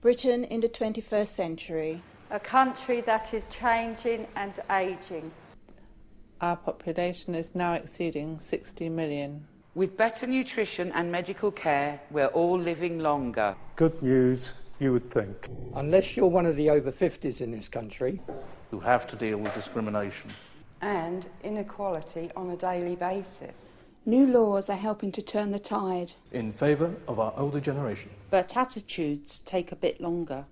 Britain in the 21st century. A country that is changing and ageing. Our population is now exceeding 60 million. With better nutrition and medical care, we're all living longer. Good news, you would think. Unless you're one of the over 50s in this country, who have to deal with discrimination and inequality on a daily basis. New laws are helping to turn the tide in favour of our older generation. But attitudes take a bit longer.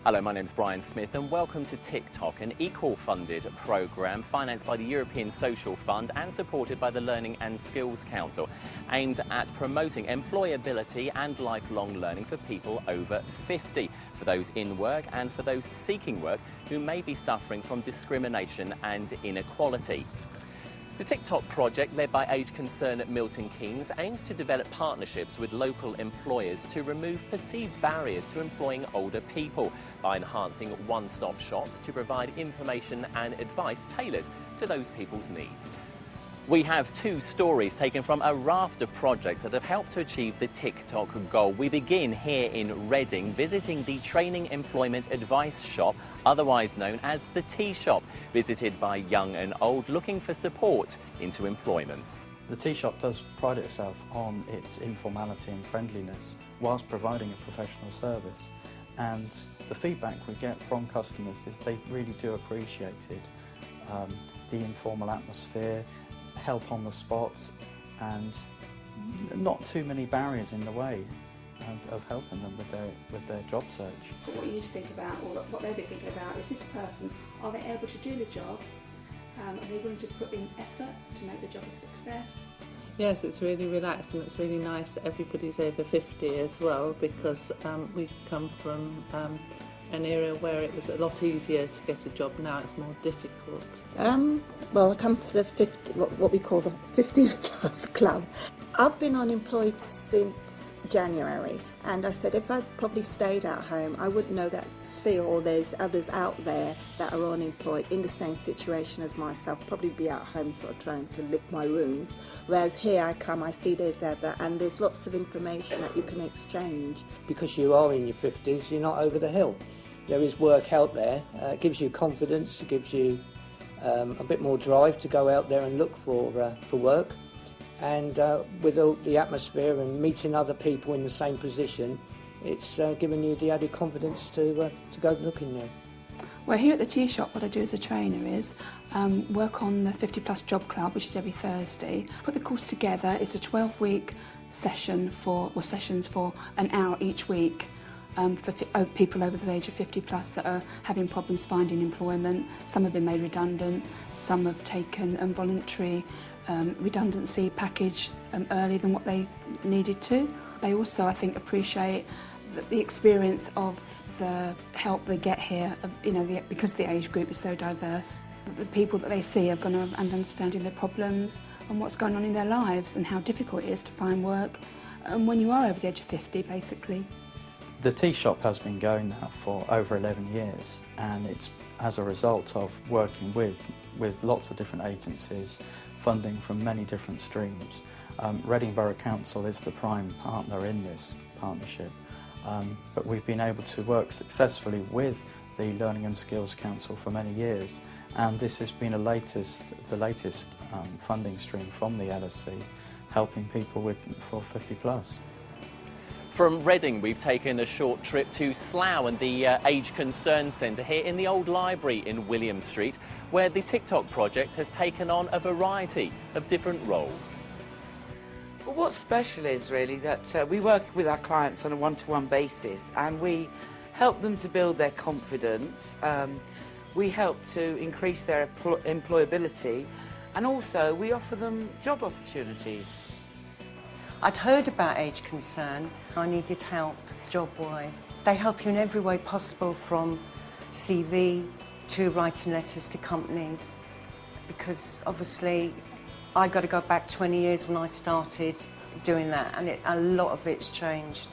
Hello, my name is Brian Smith and welcome to Tik Tok, an equal-funded programme financed by the European Social Fund and supported by the Learning and Skills Council, aimed at promoting employability and lifelong learning for people over 50, for those in work and for those seeking work who may be suffering from discrimination and inequality. The Tik Tok project, led by Age Concern at Milton Keynes, aims to develop partnerships with local employers to remove perceived barriers to employing older people by enhancing one-stop shops to provide information and advice tailored to those people's needs. We have two stories taken from a raft of projects that have helped to achieve the Tik Tok goal. We begin here in Reading, visiting the Training Employment Advice Shop, otherwise known as the Tea Shop, visited by young and old looking for support into employment. The Tea Shop does pride itself on its informality and friendliness whilst providing a professional service. And the feedback we get from customers is they really do appreciate it. The informal atmosphere, help on the spot, and not too many barriers in the way of helping them with their job search. What you need to think about, or what they'll be thinking about, is this person, are they able to do the job? Are they willing to put in effort to make the job a success? Yes, it's really relaxed and it's really nice that everybody's over 50 as well, because we come from an era where it was a lot easier to get a job. Now it's more difficult. Well, I come from the 50, what we call the 50s plus club. I've been unemployed since January, and I said if I'd probably stayed at home, I wouldn't know that fear, or there's others out there that are unemployed in the same situation as myself, probably be at home sort of trying to lick my wounds. Whereas here I come, I see there's other, and there's lots of information that you can exchange. because you are in your 50s, you're not over the hill. There is work out there. It gives you confidence, it gives you a bit more drive to go out there and look for work. And with all the atmosphere and meeting other people in the same position, it's given you the added confidence to go looking there. Well, here at the Tea Shop, what I do as a trainer is work on the 50 Plus Job Club, which is every Thursday. Put the course together. It's a 12-week sessions for an hour each week. For people over the age of 50 plus that are having problems finding employment. Some have been made redundant, some have taken voluntary redundancy package earlier than what they needed to. They also, I think, appreciate the experience of the help they get here, because the age group is so diverse. The people that they see are going to understanding their problems and what's going on in their lives and how difficult it is to find work when you are over the age of 50, basically. The Tea Shop has been going now for over 11 years, and it's as a result of working with lots of different agencies, funding from many different streams. Reading Borough Council is the prime partner in this partnership, but we've been able to work successfully with the Learning and Skills Council for many years, and this has been the latest funding stream from the LSC, helping people for 50 plus. From Reading, we've taken a short trip to Slough and the Age Concern Centre here in the old library in William Street, where the Tik Tok project has taken on a variety of different roles. Well, what's special is really that we work with our clients on a one-to-one basis, and we help them to build their confidence. We help to increase their employability, and also we offer them job opportunities. I'd heard about Age Concern. I needed help job-wise. They help you in every way possible, from CV to writing letters to companies, because obviously I got to go back 20 years when I started doing that, and a lot of it's changed.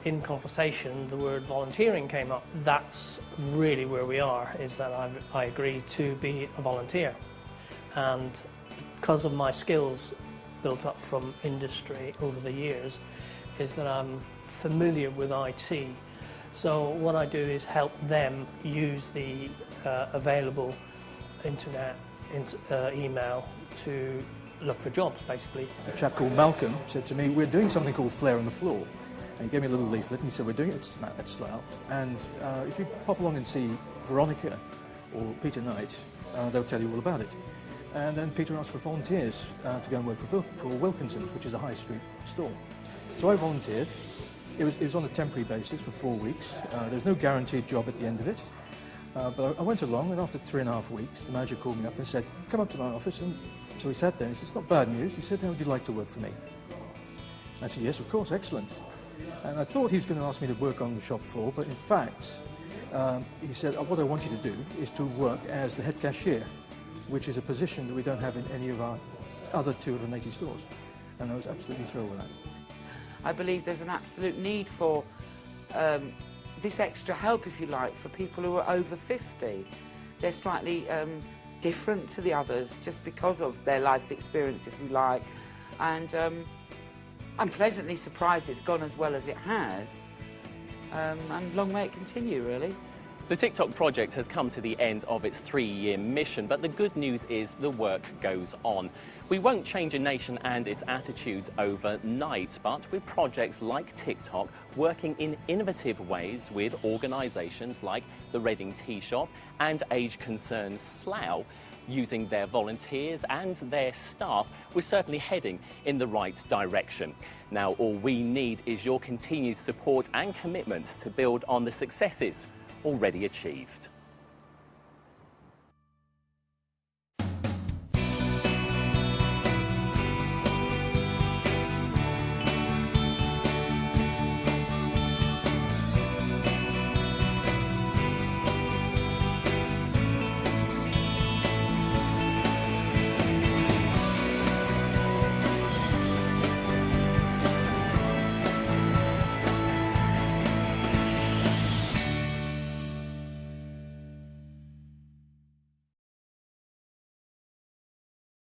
In conversation, the word volunteering came up. That's really where we are, is that I agreed to be a volunteer. And because of my skills built up from industry over the years, is that I'm familiar with IT. So what I do is help them use the available internet, email to look for jobs, basically. A chap called Malcolm said to me, we're doing something called Flare on the Floor. And he gave me a little leaflet and he said, we're doing it at Slough. And if you pop along and see Veronica or Peter Knight, they'll tell you all about it. And then Peter asked for volunteers to go and work for Wilkinson's, which is a high street store. So I volunteered. It was on a temporary basis for 4 weeks. There's no guaranteed job at the end of it. But I went along, and after 3.5 weeks, the manager called me up and said, come up to my office. And so he sat there and he said, it's not bad news. He said, how would you like to work for me? I said, yes, of course, excellent. And I thought he was going to ask me to work on the shop floor, but in fact, he said, what I want you to do is to work as the head cashier, which is a position that we don't have in any of our other 280 stores. And I was absolutely thrilled with that. I believe there's an absolute need for this extra help, if you like, for people who are over 50. They're slightly different to the others just because of their life's experience, if you like. And I'm pleasantly surprised it's gone as well as it has. And long may it continue, really. The Tik Tok project has come to the end of its 3-year mission, but the good news is the work goes on. We won't change a nation and its attitudes overnight, but with projects like Tik Tok working in innovative ways with organisations like the Reading Tea Shop and Age Concern Slough, using their volunteers and their staff, we're certainly heading in the right direction. Now, all we need is your continued support and commitments to build on the successes already achieved.